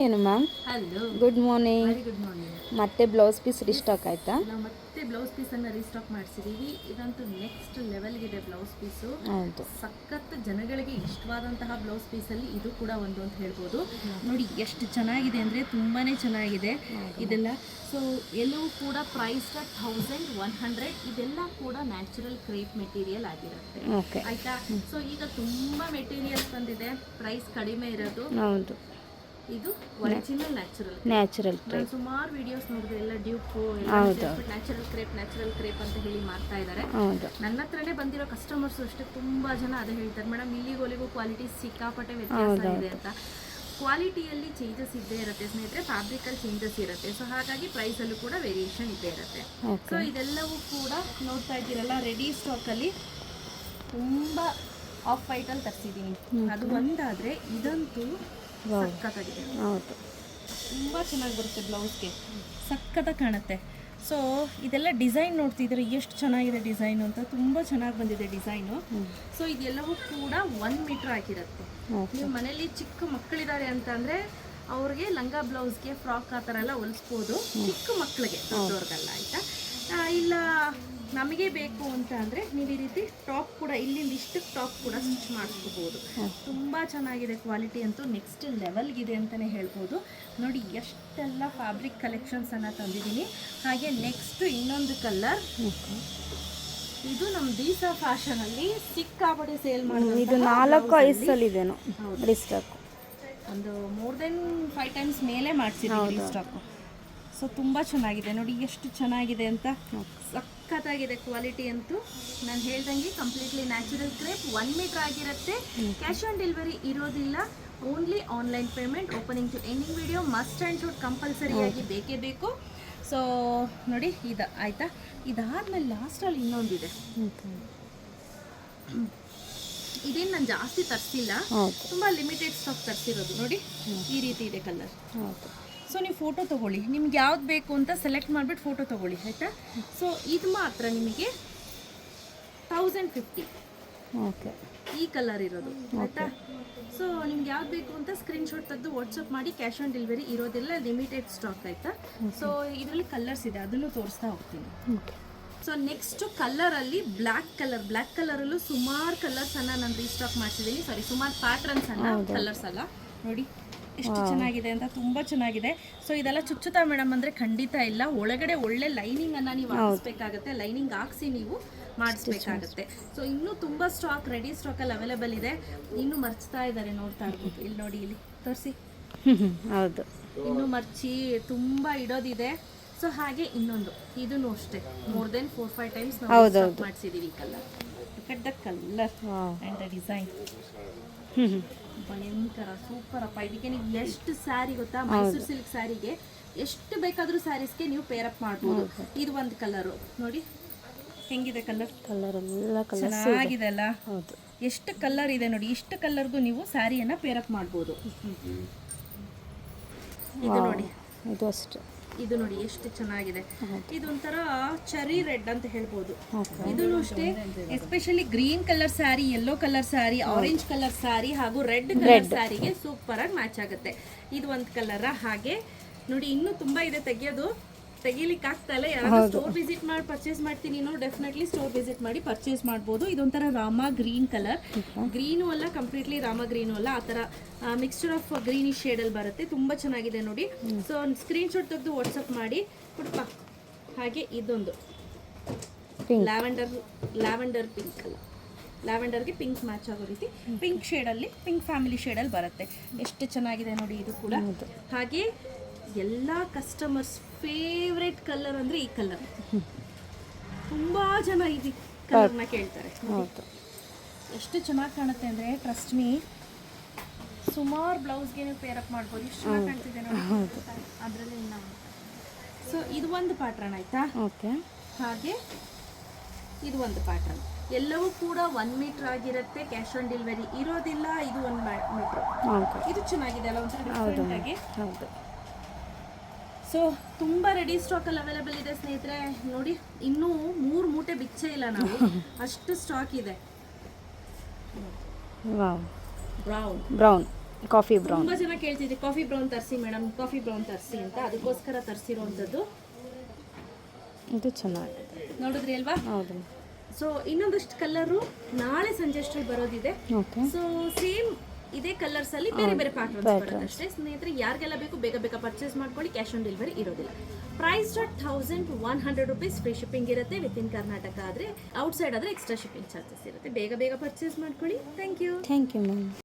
ಏನು ma'am? Hello, good morning. Very good morning. ಮತ್ತೆ blouse piece restock ಆಯ್ತಾ? ನಾವು ಮತ್ತೆ ಬ್ಲೌಸ್ ಪೀಸನ್ನು ರೀಸ್ಟಾಕ್ ಮಾಡಿಸಿದ್ದೀವಿ. ಇದಂತೂ ನೆಕ್ಸ್ಟ್ ಲೆವೆಲ್ಗಿದೆ ಬ್ಲೌಸ್ ಪೀಸು. ಹೌದು, ಸಖತ್ ಜನಗಳಿಗೆ ಇಷ್ಟವಾದಂತಹ ಬ್ಲೌಸ್ ಪೀಸಲ್ಲಿ ಇದು ಕೂಡ ಒಂದು ಅಂತ ಹೇಳ್ಬೋದು. ನೋಡಿ ಎಷ್ಟು ಚೆನ್ನಾಗಿದೆ ಅಂದರೆ ತುಂಬಾ ಚೆನ್ನಾಗಿದೆ ಇದೆಲ್ಲ. ಸೊ ಎಲ್ಲವೂ ಕೂಡ ಪ್ರೈಸ್ 1100. ಇದೆಲ್ಲ ಕೂಡ ನ್ಯಾಚುರಲ್ ಕ್ರೇಪ್ ಮೆಟೀರಿಯಲ್ ಆಗಿರುತ್ತೆ. ಓಕೆ, ಆಯಿತಾ? ಸೊ ಈಗ ತುಂಬ ಮೆಟೀರಿಯಲ್ಸ್ ಬಂದಿದೆ, ಪ್ರೈಸ್ ಕಡಿಮೆ ಇರೋದು. ಹೌದು, ಇದು ಒರಿಜಿನಲ್ ನ್ಯಾಚುರಲ್ ನ್ಯಾಚುರಲ್ ನಾನು ಕ್ರೇಪ್. ಸುಮಾರು ವಿಡಿಯೋಸ್ ನೋಡಿದೆ, ಎಲ್ಲ ಡ್ಯೂಪು ಹೌದು. ನ್ಯಾಚುರಲ್ ಕ್ರೇಪ್ ಅಂತ ಹೇಳಿ ಮಾಡ್ತಾ ಇದ್ದಾರೆ. ಹೌದು, ನನ್ನ ಹತ್ರನೇ ಬಂದಿರೋ ಕಸ್ಟಮರ್ಸು ಅಷ್ಟೇ ತುಂಬ ಜನ ಅದೇ ಹೇಳ್ತಾರೆ, ಮೇಡಮ್ ಇಲ್ಲಿಗೋಲಿಗೂ ಕ್ವಾಲಿಟಿ ಸಿಕ್ಕಾಪಟ್ಟೆ ವ್ಯತ್ಯಾಸ ಇದೆ ಅಂತ. ಕ್ವಾಲಿಟಿಯಲ್ಲಿ ಚೇಂಜಸ್ ಇದ್ದೇ ಇರುತ್ತೆ ಸ್ನೇಹಿತರೆ, ಫ್ಯಾಬ್ರಿಕಲ್ಲಿ ಚೇಂಜಸ್ ಇರುತ್ತೆ. ಸೊ ಹಾಗಾಗಿ ಪ್ರೈಸಲ್ಲೂ ಕೂಡ ವೇರಿಯೇಷನ್ ಇದ್ದೇ ಇರುತ್ತೆ. ಸೊ ಇದೆಲ್ಲವೂ ಕೂಡ ನೋಡ್ತಾ ಇದ್ದೀರಲ್ಲ, ರೆಡಿ ಸ್ಟಾಕಲ್ಲಿ ತುಂಬ ಆಫ್ ವೈಟಲ್ಲಿ ತರಿಸಿದ್ದೀನಿ. ಅದು ಒಂದಾದರೆ ಇದಂತೂ ಸಖತ್ತಾಗಿದೆ. ಹೌದು, ತುಂಬ ಚೆನ್ನಾಗಿ ಬರುತ್ತೆ ಬ್ಲೌಸ್ಗೆ, ಸಖತ್ತಾಗಿ ಕಾಣುತ್ತೆ. ಸೊ ಇದೆಲ್ಲ ಡಿಸೈನ್ ನೋಡ್ತಿದ್ರೆ ಎಷ್ಟು ಚೆನ್ನಾಗಿದೆ ಡಿಸೈನು ಅಂತ, ತುಂಬ ಚೆನ್ನಾಗಿ ಬಂದಿದೆ ಡಿಸೈನು. ಸೊ ಇದೆಲ್ಲವೂ ಕೂಡ 1 ಮೀಟ್ರ್ ಆಗಿರುತ್ತೆ. ನೀವು ಮನೇಲಿ ಚಿಕ್ಕ ಮಕ್ಕಳಿದ್ದಾರೆ ಅಂತ ಅಂದರೆ ಅವ್ರಿಗೆ ಲಂಗ ಬ್ಲೌಸ್ಗೆ ಫ್ರಾಕ್ ಆ ಥರ ಎಲ್ಲ ಹೊಲಿಸ್ಬೋದು, ಚಿಕ್ಕ ಮಕ್ಕಳಿಗೆ, ದೊಡ್ಡವ್ರಿಗೆಲ್ಲ. ಆಯಿತಾ? ಇಲ್ಲ ನಮಗೆ ಬೇಕು ಅಂತ ಅಂದರೆ ನೀವು ಈ ರೀತಿ ಟಾಪ್ ಕೂಡ ಇಲ್ಲಿಂದ ಇಷ್ಟಕ್ಕೆ ಟಾಪ್ ಕೂಡ ಸ್ಟಿಚ್ ಮಾಡಿಸ್ಕೋಬೋದು. ತುಂಬ ಚೆನ್ನಾಗಿದೆ, ಕ್ವಾಲಿಟಿ ಅಂತೂ ನೆಕ್ಸ್ಟ್ ಲೆವೆಲ್ಗಿದೆ ಅಂತಲೇ ಹೇಳ್ಬೋದು. ನೋಡಿ ಎಷ್ಟೆಲ್ಲ ಫ್ಯಾಬ್ರಿಕ್ ಕಲೆಕ್ಷನ್ಸನ್ನು ತಂದಿದ್ದೀನಿ. ಹಾಗೆ ನೆಕ್ಸ್ಟು ಇನ್ನೊಂದು ಕಲರ್, ಇದು ನಮ್ಮ ದೀಸಾ ಫ್ಯಾಷನಲ್ಲಿ ಸಿಕ್ಕಾಪಟ್ಟೆ ಸೇಲ್ ಮಾಡೋದು. ಇದು 4-5 ಸಲ ಇದೆನೋ ರೀಸ್ಟಾಕ್, ಒಂದು ಮೋರ್ ದೆನ್ 5 ಟೈಮ್ಸ್ ಮೇಲೆ ಮಾಡಿಸಿದ್ದೀವಿ ರೀಸ್ಟಾಕು. ಸೊ ತುಂಬ ಚೆನ್ನಾಗಿದೆ ನೋಡಿ, ಎಷ್ಟು ಚೆನ್ನಾಗಿದೆ ಅಂತ, ಸಖತ್ತಾಗಿದೆ ಕ್ವಾಲಿಟಿ ಅಂತೂ. ನಾನು ಹೇಳ್ದಂಗೆ ಕಂಪ್ಲೀಟ್ಲಿ ನ್ಯಾಚುರಲ್ ಕ್ರೇಪ್, 1 ಮೀಟ್ರ್ ಆಗಿರುತ್ತೆ. ಕ್ಯಾಶ್ ಆನ್ ಡೆಲಿವರಿ ಇರೋದಿಲ್ಲ, only online payment. Opening to ending video must and should ಕಂಪಲ್ಸರಿಯಾಗಿ ಬೇಕೇ ಬೇಕು. ಸೊ ನೋಡಿ ಇದು ಆಯಿತಾ. ಇದಾದಮೇಲೆ ಲಾಸ್ಟಲ್ಲಿ ಇನ್ನೊಂದಿದೆ, ಇದೇನು ನಾನು ಜಾಸ್ತಿ ತರಿಸಿಲ್ಲ, ತುಂಬ ಲಿಮಿಟೆಡ್ ಸ್ಟಾಕ್ ತರಿಸಿರೋದು. ನೋಡಿ ಈ ರೀತಿ ಇದೆ ಕಲರ್. ಸೊ ನೀವು ಫೋಟೋ ತೊಗೊಳ್ಳಿ, ನಿಮ್ಗೆ ಯಾವ್ದು ಬೇಕು ಅಂತ ಸೆಲೆಕ್ಟ್ ಮಾಡಿಬಿಟ್ಟು ಫೋಟೋ ತೊಗೊಳ್ಳಿ, ಆಯಿತಾ? ಸೊ ಇದು ಮಾತ್ರ ನಿಮಗೆ 1050. ಓಕೆ, ಈ ಕಲರ್ ಇರೋದು, ಆಯಿತಾ? ಸೊ ನಿಮ್ಗೆ ಯಾವ್ದು ಬೇಕು ಅಂತ ಸ್ಕ್ರೀನ್ಶಾಟ್ ತೆಗೆದು ವಾಟ್ಸಪ್ ಮಾಡಿ. ಕ್ಯಾಶ್ ಆನ್ ಡೆಲಿವರಿ ಇರೋದಿಲ್ಲ, ಲಿಮಿಟೆಡ್ ಸ್ಟಾಕ್, ಆಯಿತಾ? ಸೊ ಇದರಲ್ಲಿ ಕಲರ್ಸ್ ಇದೆ, ಅದನ್ನು ತೋರಿಸ್ತಾ ಹೋಗ್ತೀನಿ. ಸೊ ನೆಕ್ಸ್ಟು ಕಲರಲ್ಲಿ ಬ್ಲ್ಯಾಕ್ ಕಲರಲ್ಲೂ ಸುಮಾರು ಕಲರ್ಸನ್ನು ನಾನು ರೀಸ್ಟಾಕ್ ಮಾಡಿಸಿದ್ದೀನಿ. ಸುಮಾರು ಪ್ಯಾಟ್ರನ್ಸನ್ನು, ಕಲರ್ಸ್ ಅಲ್ಲ. ನೋಡಿ ಎಷ್ಟು ಚೆನ್ನಾಗಿದೆ ಅಂತ, ತುಂಬ ಚೆನ್ನಾಗಿದೆ. ಸೊ ಇದೆಲ್ಲ ಚುಚ್ಚುತ್ತಾ ಮೇಡಮ್ ಅಂದರೆ ಖಂಡಿತ ಇಲ್ಲ, ಒಳಗಡೆ ಒಳ್ಳೆ ಲೈನಿಂಗನ್ನು ನೀವು ಹಾಕಿಸ್ಬೇಕಾಗತ್ತೆ, ಲೈನಿಂಗ್ ಹಾಕ್ಸಿ ನೀವು ಮಾಡಿಸ್ಬೇಕಾಗತ್ತೆ. ಸೊ ಇನ್ನೂ ತುಂಬ ಸ್ಟಾಕ್ ರೆಡಿ ಸ್ಟಾಕಲ್ಲಿ ಅವೈಲೇಬಲ್ ಇದೆ. ಇನ್ನೂ ಮರ್ಚ್ತಾ ಇದ್ದಾರೆ, ನೋಡ್ತಾ ಇರ್ಬೋದು. ಇಲ್ಲಿ ನೋಡಿ, ಇಲ್ಲಿ ತೋರಿಸಿ. ಹೌದು, ಇನ್ನೂ ಮರ್ಚಿ ತುಂಬ ಇಡೋದಿದೆ. ಸೊ ಹಾಗೆ ಇನ್ನೊಂದು, ಇದನ್ನು ಅಷ್ಟೇ ಮೋರ್ ದೆನ್ 4-5 ಟೈಮ್ಸ್ ನಾವು ಮಾಡಿಸಿದ್ದೀವಿ. ಈ colour, cut the colour and the design ಭಯಂಕರ ಸೂಪರ್ ಅಪ್ಪ. ಇದಕ್ಕೆ ನೀವು ಎಷ್ಟು ಸ್ಯಾರಿ ಗೊತ್ತಾ, ಮೈಸೂರು ಸಿಲ್ಕ್ ಸ್ಯಾರಿಗೆ ಎಷ್ಟು ಬೇಕಾದರೂ ಸ್ಯಾರೀಸ್ಗೆ ನೀವು ಪೇರಪ್ ಮಾಡ್ಬೋದು. ಇದು ಒಂದು ಕಲರು ನೋಡಿ ಹೆಂಗಿದೆ, ಕಲರ್ ಎಲ್ಲ ಚೆನ್ನಾಗಿದೆ ಅಲ್ಲ? ಹೌದು, ಎಷ್ಟು ಕಲರ್ ಇದೆ ನೋಡಿ, ಇಷ್ಟು ಕಲರ್ಗೂ ನೀವು ಸ್ಯಾರಿಯನ್ನು ಪೇರಪ್ ಮಾಡ್ಬೋದು. ಇದು ನೋಡಿ, ಇದು ಅಷ್ಟೇ. ಇದು ನೋಡಿ ಎಷ್ಟು ಚೆನ್ನಾಗಿದೆ. ಇದೊಂಥರ ಚೆರಿ ರೆಡ್ ಅಂತ ಹೇಳ್ಬೋದು. ಇದನ್ನು ಅಷ್ಟೇ, especially green colour sari, yellow colour sari, orange colour sari ಹಾಗೂ ರೆಡ್ ಕಲರ್ ಸ್ಯಾರಿಗೆ ಸೂಪರ್ ಆಗಿ ಮ್ಯಾಚ್ ಆಗುತ್ತೆ. ಇದು ಒಂದು ಕಲರ್. ಹಾಗೆ ನೋಡಿ ಇನ್ನೂ ತುಂಬಾ ಇದೆ, ತೆಗಿಲಿಕ್ಕೆ ಆಗ್ತಾ ಇಲ್ಲ. ಯಾರಾದ್ರೂ ಸ್ಟೋರ್ ವಿಸಿಟ್ ಮಾಡಿ ಪರ್ಚೇಸ್ ಮಾಡ್ತೀನಿ ಡೆಫಿನೆಟ್ಲಿ ಸ್ಟೋರ್ ವಿಸಿಟ್ ಮಾಡಿ ಪರ್ಚೇಸ್ ಮಾಡ್ಬೋದು. ಇದೊಂಥರ ರಾಮ ಗ್ರೀನ್ ಕಲರ್, ಗ್ರೀನು ಅಲ್ಲ, ಕಂಪ್ಲೀಟ್ಲಿ ರಾಮ ಗ್ರೀನು ಅಲ್ಲ, ಆ ಥರ ಮಿಕ್ಸ್ಚರ್ ಆಫ್ ಗ್ರೀನಿಶ್ ಶೇಡಲ್ಲಿ ಬರುತ್ತೆ. ತುಂಬ ಚೆನ್ನಾಗಿದೆ ನೋಡಿ. ಸೊ ಸ್ಕ್ರೀನ್ಶಾಟ್ ತೆಗೆದು ವಾಟ್ಸಪ್ ಮಾಡಿ ಕೊಡಪ್ಪ. ಹಾಗೆ ಇದೊಂದು ಲ್ಯಾವೆಂಡರ್ ಪಿಂಕ್ ಅಲ್ಲ, ಲ್ಯಾವೆಂಡರ್ಗೆ ಪಿಂಕ್ ಮ್ಯಾಚ್ ಆಗೋ ರೀತಿ ಪಿಂಕ್ ಶೇಡಲ್ಲಿ, ಪಿಂಕ್ ಫ್ಯಾಮಿಲಿ ಶೇಡಲ್ಲಿ ಬರುತ್ತೆ. ಎಷ್ಟು ಚೆನ್ನಾಗಿದೆ ನೋಡಿ ಇದು ಕೂಡ. ಹಾಗೆ ಎಲ್ಲ ಕಸ್ಟಮರ್ಸ್ ಫೇವ್ರೆಟ್ ಕಲರ್ ಅಂದರೆ ಈ ಕಲರ್. ತುಂಬ ಜನ ಇದು ಕಲರ್ನ ಕೇಳ್ತಾರೆ. ಎಷ್ಟು ಚೆನ್ನಾಗಿ ಕಾಣುತ್ತೆ ಅಂದರೆ ಟ್ರಸ್ಟ್ ಮೀ, ಸುಮಾರು ಬ್ಲೌಸ್ಗೆ ನೀವು ಪೇರಪ್ ಮಾಡ್ಬೋದು. ಎಷ್ಟು ಚೆನ್ನಾಗಿ ಕಾಣ್ತಿದೆ ನೋಡಿ ಅದರಲ್ಲಿ ಇನ್ನು. ಸೊ ಇದು ಒಂದು ಪ್ಯಾಟ್ರನ್ ಆಯಿತಾ? ಓಕೆ. ಹಾಗೆ ಇದು ಒಂದು ಪ್ಯಾಟ್ರನ್. ಎಲ್ಲವೂ ಕೂಡ 1 ಮೀಟ್ರ್ ಆಗಿರುತ್ತೆ. ಕ್ಯಾಶ್ ಆನ್ ಡೆಲಿವರಿ ಇರೋದಿಲ್ಲ. ಇದು 1 ಮೀಟ್ರ್. ಇದು ಚೆನ್ನಾಗಿದೆ ಅಲ್ಲ, ಒಂಥರ ಡಿಫ್ರೆಂಟ್ ಆಗಿ. ಹೌದು. ಸೊ ತುಂಬ ರೆಡಿ ಸ್ಟಾಕಲ್ಲಿ ಅವೈಲೇಬಲ್ ಇದೆ ಸ್ನೇಹಿತರೆ. ನೋಡಿ ಇನ್ನೂ 3 ಮೂಟೆ ಬಿಚ್ಚೇ ಇಲ್ಲ ನಾವು, ಅಷ್ಟು ಸ್ಟಾಕ್ ಇದೆ. Wow, brown coffee brown. ತುಂಬ ಜನ ಕೇಳ್ತಿದ್ರಿ ಕಾಫಿ ಬ್ರೌನ್ ತರಿಸಿ ಮೇಡಮ್, ಕಾಫಿ ಬ್ರೌನ್ ತರಿಸಿ ಅಂತ, ಅದಕ್ಕೋಸ್ಕರ ತರಿಸಿರೋವಂಥದ್ದು. ಇದು ಚೆನ್ನಾಗಿದೆ. ನೋಡಿದ್ರಿ ಅಲ್ವಾ? ಹೌದು. ಸೊ ಇನ್ನೊಂದಷ್ಟು ಕಲರು ನಾಳೆ ಸಂಜೆ ಅಷ್ಟರಲ್ಲಿ ಬರೋದಿದೆ. ಓಕೆ. ಸೊ ಸೇಮ್ ಇದೇ ಕಲರ್ಸ್ ಅಲ್ಲಿ ಬೇರೆ ಬೇರೆ ಪ್ಯಾಟರ್ನ್ಸ್ ಬರುತ್ತೆ ಅಷ್ಟೇ. ಸ್ನೇಹಿತರೆ ಯಾರಿಗೆಲ್ಲ ಬೇಕು ಬೇಗ ಬೇಗ ಪರ್ಚೇಸ್ ಮಾಡ್ಕೊಳ್ಳಿ. ಕ್ಯಾಶ್ ಆನ್ ಡೆಲಿವರಿ ಇರೋದಿಲ್ಲ. Price 1100 rupees. ಫ್ರೀ ಶಿಪ್ಪಿಂಗ್ ಇರುತ್ತೆ ವಿತ್ ಇನ್ ಕರ್ನಾಟಕ. ಆದರೆ ಔಟ್ಸೈಡ್ ಆದರೆ ಎಕ್ಸ್ಟ್ರಾ ಶಿಪ್ಪಿಂಗ್ ಚಾರ್ಜಸ್ ಇರುತ್ತೆ. ಬೇಗ ಬೇಗ ಪರ್ಚೇಸ್ ಮಾಡ್ಕೊಳ್ಳಿ. Thank you thank you ma'am.